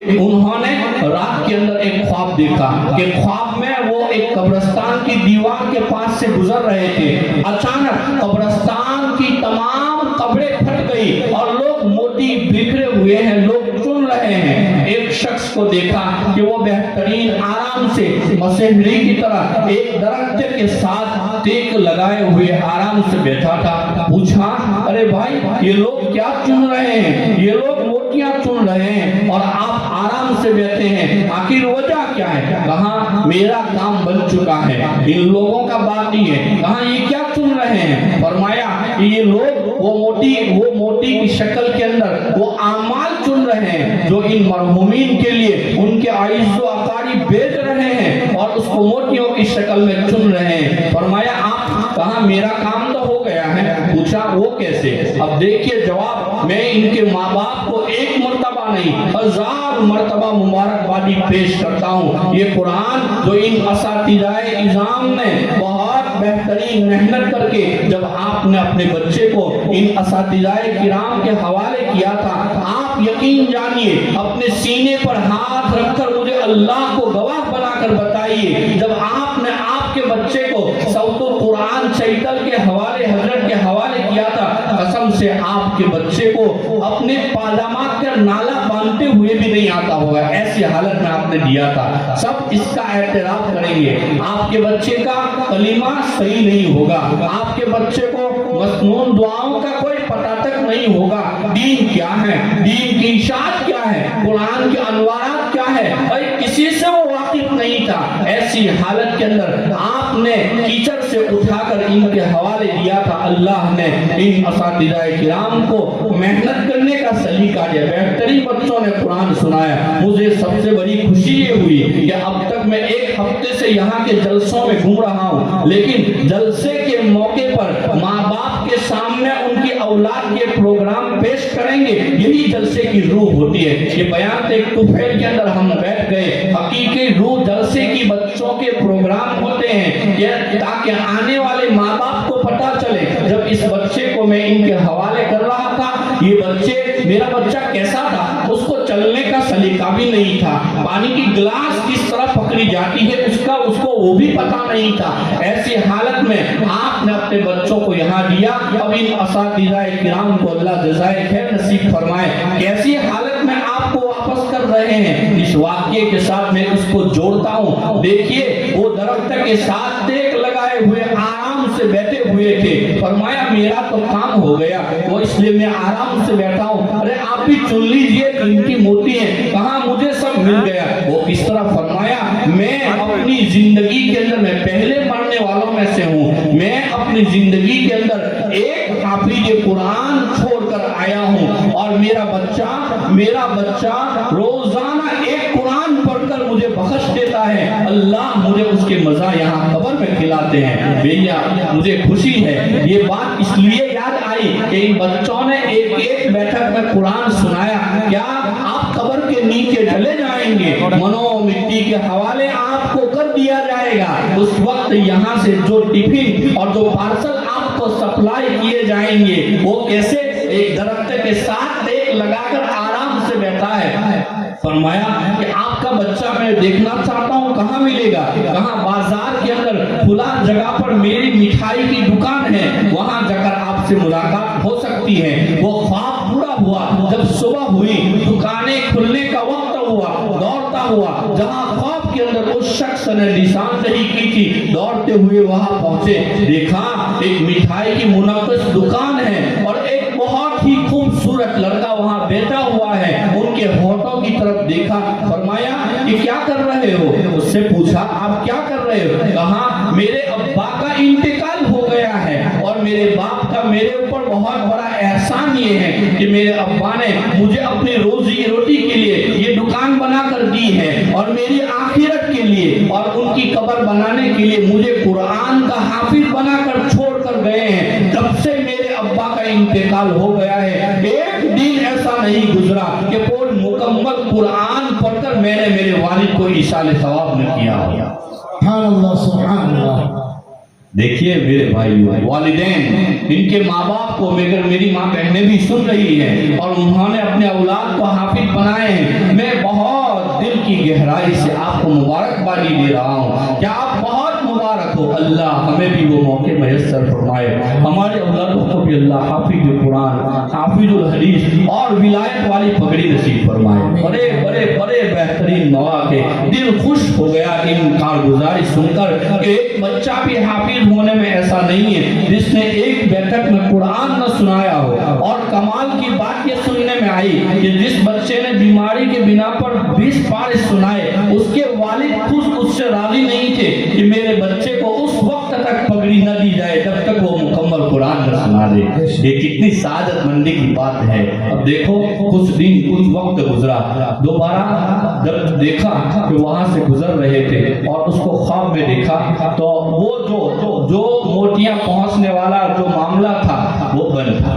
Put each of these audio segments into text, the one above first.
انہوں نے رات کے اندر ایک خواب دیکھا کہ خواب میں وہ ایک قبرستان کی دیوار کے پاس سے گزر رہے تھے. اچانک قبرستان کی تمام قبریں پھٹ گئی اور لوگ موتی بکھرے ہوئے ہیں, لوگ چن رہے ہیں. ایک شخص کو دیکھا کہ وہ بہترین آرام سے مسیحری کی طرح ایک درخت کے ساتھ ٹیک لگائے ہوئے آرام سے بیٹھا تھا. پوچھا, ارے بھائی یہ لوگ کیا چن رہے ہیں؟ یہ لوگ موتیاں چن رہے ہیں اور آپ آرام سے بیٹھے ہیں, آخر وجہ کیا ہے؟ کہا میرا کام بن چکا ہے, ان لوگوں کا باقی ہے. کہا یہ کیا چن رہے ہیں؟ فرمایا یہ لوگ وہ موتی کی شکل کے اندر وہ اعمال چن رہے ہیں جو ان مرحومین کے لیے ان کے اعز و اقارب بیچ رہے ہیں اور اس کو موتیوں کی شکل میں چن رہے ہیں. فرمایا آپ, کہا میرا کام تو ہو گیا ہے. پوچھا وہ کیسے؟ اب دیکھیے جواب, میں ان کے ماں باپ کو ایک مرتبہ نہیں 1000 مرتبہ مبارکبادی پیش کرتا ہوں. یہ قرآن جو ان اساتذہ اعظام نے بہت بہترین محنت کر کے جب آپ نے اپنے بچے کو ان اساتذہ کرام کے حوالے کیا تھا, آپ یقین جانیے اپنے سینے پر ہاتھ رکھ کر مجھے اللہ کو گواہ بنا کر بتائیے, جب آپ نے آپ کے بچے کو صوت القرآن چیتل کے حوالے حضرت کے حوالے کیا تھا, قسم سے آپ کے بچے کو اپنے پاجامات کا نالا باندھتے ہوئے بھی نہیں آتا ہوگا, ایسی حالت میں آپ نے دیا تھا. سب اس کا اعتراف کریں گے. آپ کے بچے کا کلمہ صحیح نہیں ہوگا, آپ کے بچے کو مسنون دعاؤں کا کوئی پتہ تک نہیں ہوگا. دین کیا ہے, دین کی اشاعت کیا ہے, قرآن کے انوارات کیا ہے, اور کسی سے وہ واقف نہیں تھا. ایسی حالت کے اندر آپ نے کیچڑ سے اٹھا کر ان کے حوالے دیا تھا. اللہ نے ان اساتذہ کرام کو محنت کرنے کا سلیقہ دیا, بہترین بچوں نے قرآن سنایا. مجھے سب سے بڑی خوشی یہ ہوئی کہ اب تک میں ایک ہفتے سے یہاں کے جلسوں میں گھوم رہا ہوں, لیکن جلسے کے موقع پر ماں باپ کے سامنے ان کی اولاد کے پروگرام پیش کریں گے, یہی جلسے کی روح ہوتی ہے. یہ بیان ایک طفیل کے اندر ہم بیٹھ گئے, حقیقی روح جلسے کی بچوں کے پروگرام ہوتے ہیں تاکہ آنے والے ماں باپ کو پتہ چلے. جب اس بچے کو میں ان کے حوالے کر رہا تھا, یہ میرا بچہ کیسا تھا, اس کو چلنے کا سلیقہ بھی نہیں تھا, پانی کی گلاس کس طرح پکڑی جاتی ہے اس کو وہ بھی پتہ نہیں تھا. ایسی حالت میں آپ نے اپنے بچوں کو یہاں دیا. اب ان اساتذہ کرام کو اللہ جزائے خیر نصیب فرمائے. کیسی حالت میں آپ کو واپس کر رہے ہیں, اس واقعے کے ساتھ میں اس کو جوڑتا ہوں. دیکھیے وہ درخت کے ساتھ ٹیک لگائے ہوئے آرام سے بیٹھے ہوئے تھے. فرمایا میرا تو کام ہو گیا, وہ اس لیے میں آرام سے بیٹھا ہوں. ارے آپ بھی چن لیجئے ان کی موتی ہے. کہاں مجھے سب مل گیا. وہ کس طرح؟ فرمایا میں اپنی زندگی کے اندر میں پہلے مرنے والوں میں سے ہوں. میں اپنی زندگی کے اندر ایک حافظ قرآن چھوڑ کر آیا ہوں اور میرا بچہ روزانہ ایک قرآن پڑھ کر مجھے بخش دیتا ہے. اللہ مجھے اس کے مزہ یہاں قبر میں کھلاتے ہیں. بھیا مجھے خوشی ہے, یہ بات اس لیے یاد آئی کہ ان بچوں نے ایک بیٹھک میں قرآن سنایا. کیا آپ قبر کے نیچے ڈلے جائیں گے, منو مٹی کے حوالے آپ کو کر دیا جائے گا. اس وقت یہاں سے جو ٹفن اور جو پارسل آپ کو سپلائی کیے جائیں گے وہ کیسے ایک درخت کے ساتھ ٹیک لگا کر آرام سے بیٹھا ہے. فرمایا کہ آپ کا بچہ میں دیکھنا چاہتا ہوں, کہاں ملے گا؟ کہاں بازار کے اندر کھلا جگہ پر میری مٹھائی کی دکان ہے, وہاں جا کر آپ سے ملاقات ہو سکتی ہے. وہ خواب پورا ہوا. جب صبح ہوئی, دکانیں کھلنے کا وقت ہوا, دوڑتا ہوا جہاں خواب کے اندر اس شخص نے نشاندہی کی تھی, دوڑتے ہوئے وہاں پہنچے. دیکھا ایک مٹھائی کی منعکس دکان ہے اور ایک بہت ہی خوبصورت لڑکا وہاں بیٹھا ہوا ہے. ان کے ہونٹوں کی طرف دیکھا. فرمایا کہ کیا کر رہے ہو؟ اس سے پوچھا آپ کیا کر رہے ہو؟ کہا میرے ابا کا انتقال ہو گیا ہے اور میرے باپ کا میرے اوپر بہت بڑا احسان یہ ہے کہ میرے ابا نے مجھے اپنی روزی روٹی کے لیے یہ دکان بنا کر دی ہے اور میری آخرت کے لیے اور ان کی قبر بنانے کے لیے مجھے قرآن کا حافظ بنا کر چھوڑ کر گئے ہیں. تب سے میرے ابا کا انتقال ہو گیا ہے. ایک دن ایسا نہیں گزرا کہ کوئی مکمل قرآن پڑھ کر میں نے میرے والد کو ایصال ثواب نہ کیا ہو. سبحان اللہ سبحان اللہ. دیکھیے میرے بھائیو, والدین ان کے ماں باپ کو, مگر میری ماں بہنیں بھی سن رہی ہیں اور انہوں نے اپنے اولاد کو حافظ بنائے ہیں. میں بہت گہرائی سے آپ کو مبارکبادی دے رہا ہوں کہ آپ بہت مبارک ہو. اللہ ہمیں بھی وہ موقع میسر فرمائے, ہمارے اولادوں کو بھی اللہ حافظ قرآن, حافظ الحدیث اور ولایت والی پگڑی نصیب فرمائے. بڑے بڑے بڑے بہترین مواقع, دل خوش ہو گیا ان کارگزاری سن کر کہ ایک بچہ بھی حافظ ہونے میں ایسا نہیں ہے جس نے ایک بیٹھک میں قرآن نہ سنایا ہو. اور کمال کی بات یہ سننے میں آئی کہ جس بچے نے بیماری کے بنا پر 20 پارے سنائے, اس کے والد خود اس سے راضی نہیں تھے کہ میرے بچے کو اس وقت تک پگڑی نہ دی جائے جب تک وہ مکمل قرآن نہ سنا دے. یہ کتنی سعادت مندی کی بات ہے. اب دیکھو کچھ دن کچھ وقت گزرا, دوبارہ جب دیکھا کہ وہاں سے گزر رہے تھے اور اس کو خواب میں دیکھا تو وہ جو موتیاں پہنچنے والا جو معاملہ تھا وہ بند تھا.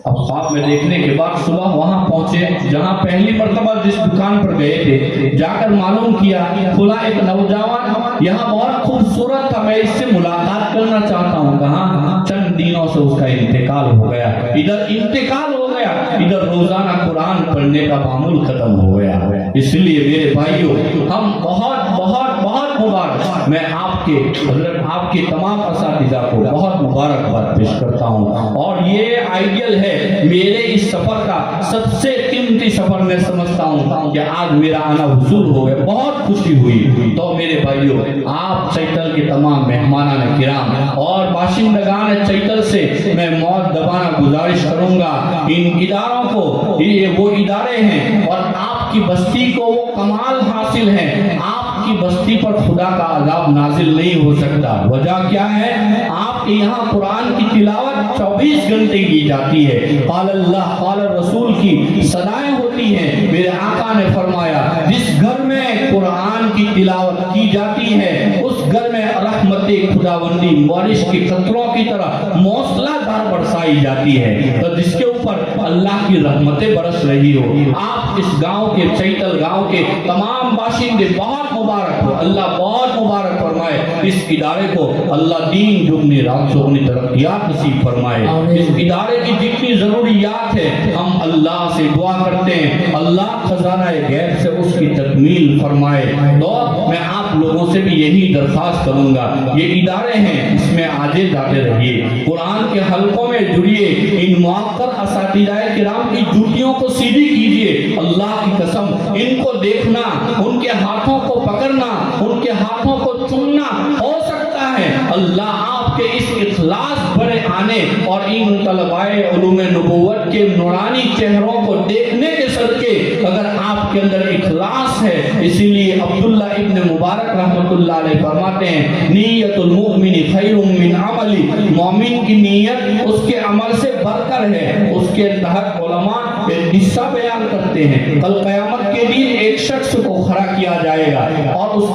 اب خواب میں دیکھنے کے بعد صبح وہاں پہنچے جہاں پہلی مرتبہ جس دکان پر گئے تھے, جا کر معلوم کیا کھلا ایک نوجوان یہاں بہت خوبصورت تھا, میں اس سے ملاقات کرنا چاہتا ہوں. کہاں چند دنوں سے اس کا انتقال ہو گیا, ادھر انتقال ہو گیا, ادھر روزانہ قرآن پڑھنے کا معمول ختم ہو گیا. اس لیے میرے بھائیوں ہم بہت بہت بہت مبارک, میں آپ کے حضرت آپ کے تمام اساتذہ کو بہت مبارکباد پیش کرتا ہوں. اور یہ آئیڈیل ہے میرے اس سفر کا سب سے قیمتی سفر. میں سمجھتا ہوں کہ آج میرا آنا حصول ہو گیا, بہت خوشی ہوئی. تو میرے بھائیوں آپ چیتل کے تمام مہمانان کرام اور باشندگان چیتل سے میں موت دبانا گزارش کروں گا, ان اداروں کو, یہ وہ ادارے ہیں اور آپ کی بستی کو وہ کمال حاصل ہے. آپ کی بستی پر خدا کا عذاب نازل نہیں ہو سکتا. وجہ کیا ہے؟ آپ کے یہاں قرآن کی تلاوت 24 گھنٹے کی جاتی ہے, قال اللہ قال رسول کی صدائیں ہوتی ہیں. میرے آقا نے فرمایا جس گھر میں قرآن کی تلاوت کی جاتی ہے اس گھر میں رحمت خداوندی بارش کے قطروں کی طرح موصلہ دار برسائی جاتی ہے. تو جس کے اوپر اللہ کی رحمتیں برس رہی ہو, آپ اس گاؤں کے چیتل گاؤں کے تمام باشندے بہت مبارک ہو, اللہ بہت مبارک فرمائے. اس ادارے کو اللہ دین دگنی رات چوگنی ترقیات نصیب فرمائے. اس ادارے کی جتنی ضروریات ہے ہم اللہ سے دعا کرتے ہیں اللہ خزانہ غیب سے اس کی تکمیل فرمائے. تو میں آپ لوگوں سے بھی یہی درخواست کروں گا, یہ ادارے ہیں اس میں آگے جاتے رہیے, قرآن کے حلقوں میں جڑیے, ان موقر اساتذہ کرام کی ڈیوٹیوں کو سیدھی کیجیے. اللہ کی قسم ان کو دیکھنا, ان کے ہاتھوں کو پکڑنا, ان کے ہاتھوں کو چومنا ہو سکتا ہے. اللہ آپ کے اس اخلاص بھرے آنے اور ان طلبائے علوم نبوت کے نورانی چہروں کو دیکھنے کے صدقے اگر آپ کے اندر اخلاص ہے, اسی لیے عبداللہ ابن مبارک رحمۃ اللہ علیہ فرماتے ہیں نیت المؤمن خیر من عملی, مومن کی نیت اس کے عمل سے بڑھ کر ہے. اس کے تحت علماء ایک قصہ بیان کرتے ہیں, کل قیامت کے دن ایک شخص کو کھڑا کیا جائے گا اور اس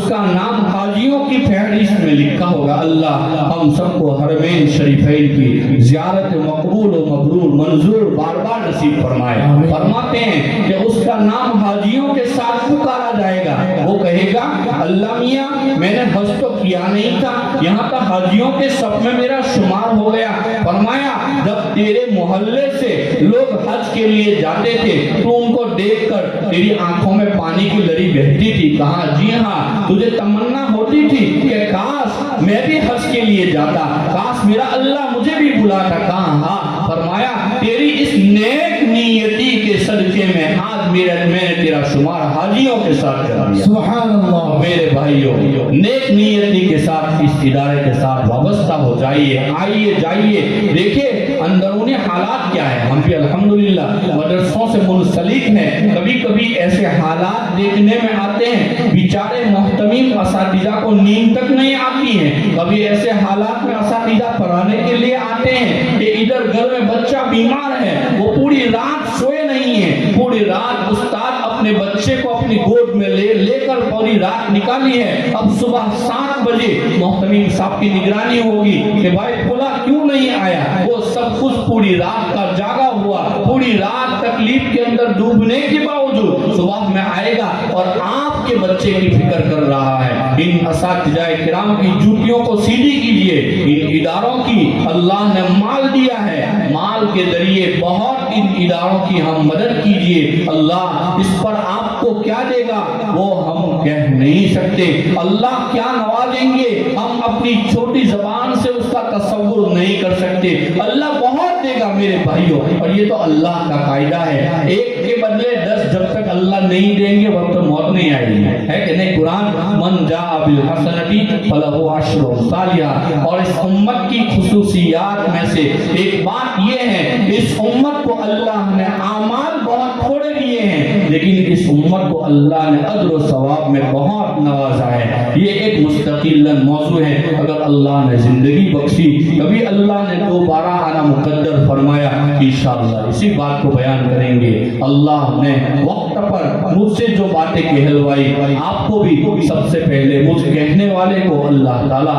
کا نام حاجیوں کی فہرست میں لکھا ہوگا. اللہ ہم سب کو حرمین شریفین کی زیارت مقبول و مبرور منظور بار بار نصیب فرمائے. فرماتے ہیں کہ اس کا نام حاجیوں کے ساتھ پکارا جائے گا. وہ کہے گا اللہ میاں میں نے حج تو کیا نہیں تھا, یہاں تک حاجیوں کے صف میں میرا شمار ہو گیا. فرمایا جب تیرے محلے سے لوگ حج کے لیے جاتے تھے تو ان کو دیکھ کر تیری آنکھوں میں پانی کی لری بہتی تھی. کہا جی ہاں, تجھے تمنا ہوتی تھی کہ کاش میں بھی حج کے لیے جاتا, کاش میرا اللہ مجھے بھی بلاتا. کہا ہاں. فرمایا تیری اس نیک نیتی کے صدقے میں آج میں نے تیرا شمار حاجیوں کے ساتھ کر دیا. سبحان اللہ. میرے بھائیوں نیک نیتی کے ساتھ اس ادارے کے ساتھ وابستہ ہو جائیے, آئیے جائیے, دیکھیں اندرونی حالات کیا ہے. ہم بھی الحمدللہ مدرسوں سے منسلک ہیں, کبھی کبھی ایسے حالات دیکھنے میں آتے ہیں بیچارے محتمیم اساتذہ کو نیند تک نہیں آتی ہے. کبھی ایسے حالات میں اساتذہ پڑھانے کے لیے آتے ہیں کہ ادھر گھر میں بچہ بیمار ہے, وہ پوری رات سوئے نہیں ہے, پوری رات استاد اپنے بچے کو اپنی گود میں لے کر پوری رات نکالی ہے. اب صبح 7 بجے محتمیم صاحب کی نگرانی ہوگی کہ بھائی کھلا کیوں نہیں آیا. وہ سب کچھ پوری رات کا جاگا ہوا, پوری رات تکلیف کے اندر ڈوبنے کے باوجود صبح میں آئے گا اور آپ آپ کے بچے کی فکر کر رہا ہے۔ ان اساتذہ کرام کی جوتیوں کو سیدھی کیجئے۔ ان اداروں کی اللہ نے مال دیا ہے، مال کے ذریعے بہت ان اداروں کی ہم مدد کیجئے۔ اللہ اس پر آپ کو کیا دے گا وہ ہم کہہ نہیں سکتے۔ اللہ کیا نوازیں گے ہم اپنی چھوٹی زبان سے اس کا تصور نہیں کر سکتے۔ اللہ بہت دے گا میرے بھائیوں، اور یہ تو اللہ کا قاعدہ ہے، ایک کے بدلے 10 جب تک اللہ نہیں دیں گے وقت موت نہیں آئے گی، ہے کہ نہیں؟ قرآن من جاء بالحسنتی فلہ عشر امثالها، اور اس امت کی خصوصیات میں سے ایک بات یہ ہے، اس امت کو اللہ نے اعمال بہت تھوڑے دیے ہیں، لیکن اس امت کو اللہ نے اجر و ثواب میں بہت نوازا ہے۔ یہ ایک مستقل موضوع ہے، اگر اللہ نے زندگی بخشی، کبھی اللہ نے دوبارہ آنا مقدر فرمایا، انشاءاللہ اسی بات کو بیان کریں گے۔ اللہ نے وقت پر مجھ سے جو باتیں کہلوائی، آپ کو بھی سب سے پہلے مجھ کہنے والے کو اللہ تعالیٰ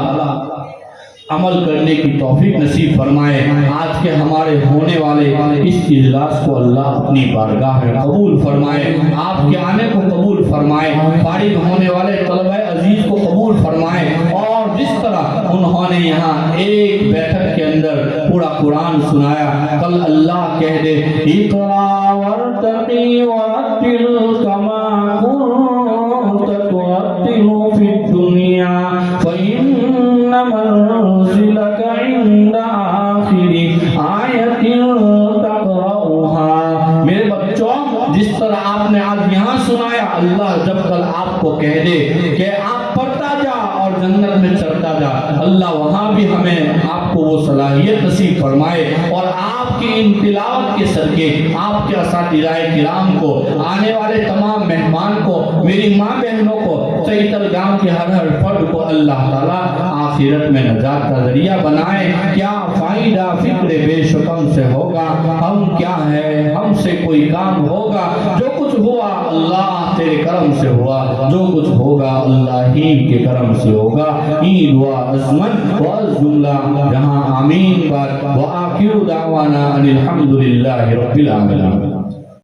عمل کرنے کی توفیق نصیب فرمائے۔ آج کے ہمارے ہونے والے اس اجلاس کو اللہ اپنی بارگاہ میں قبول فرمائے، آپ کے آنے کو قبول فرمائے، فارغ ہونے والے طلبہ عزیز کو قبول فرمائے، اور جس طرح انہوں نے یہاں ایک بیٹھک کے اندر پورا قرآن سنایا، کل اللہ کہہ دے اقرا وارتقی ورتل کما كنت ترتل في الدنيا فإن منزلك عند آخر آية تقرأها۔ میرے بچوں، جس طرح آپ نے آج یہاں سنایا، اللہ جب کل آپ کو کہہ دے کہ آپ پڑھتا جا اور جنت میں چڑھتا جا، اللہ وہاں بھی ہمیں آپ کو وہ صلاحیت نصیب فرمائے، اور آپ کی ان تلاوت کے صدقے آپ کے اساتذہ کرام کو، آنے والے تمام مہمان کو، میری ماں بہنوں کو، چیتل گاؤں کے ہر فرد کو اللہ تعالیٰ آخرت میں نجات کا ذریعہ بنائے۔ کیا فائدہ فکر بے شکم سے ہوگا، ہم کیا ہے، ہم سے کوئی کام ہوگا؟ جو کچھ ہوا اللہ تیرے کرم سے ہوا، جو کچھ ہوگا اللہ ہی کے کرم سے ہوگا۔ یہ دعا عظمت و جملہ جہاں آمین بات، وآخر دعوانا ان الحمدللہ رب العالمین۔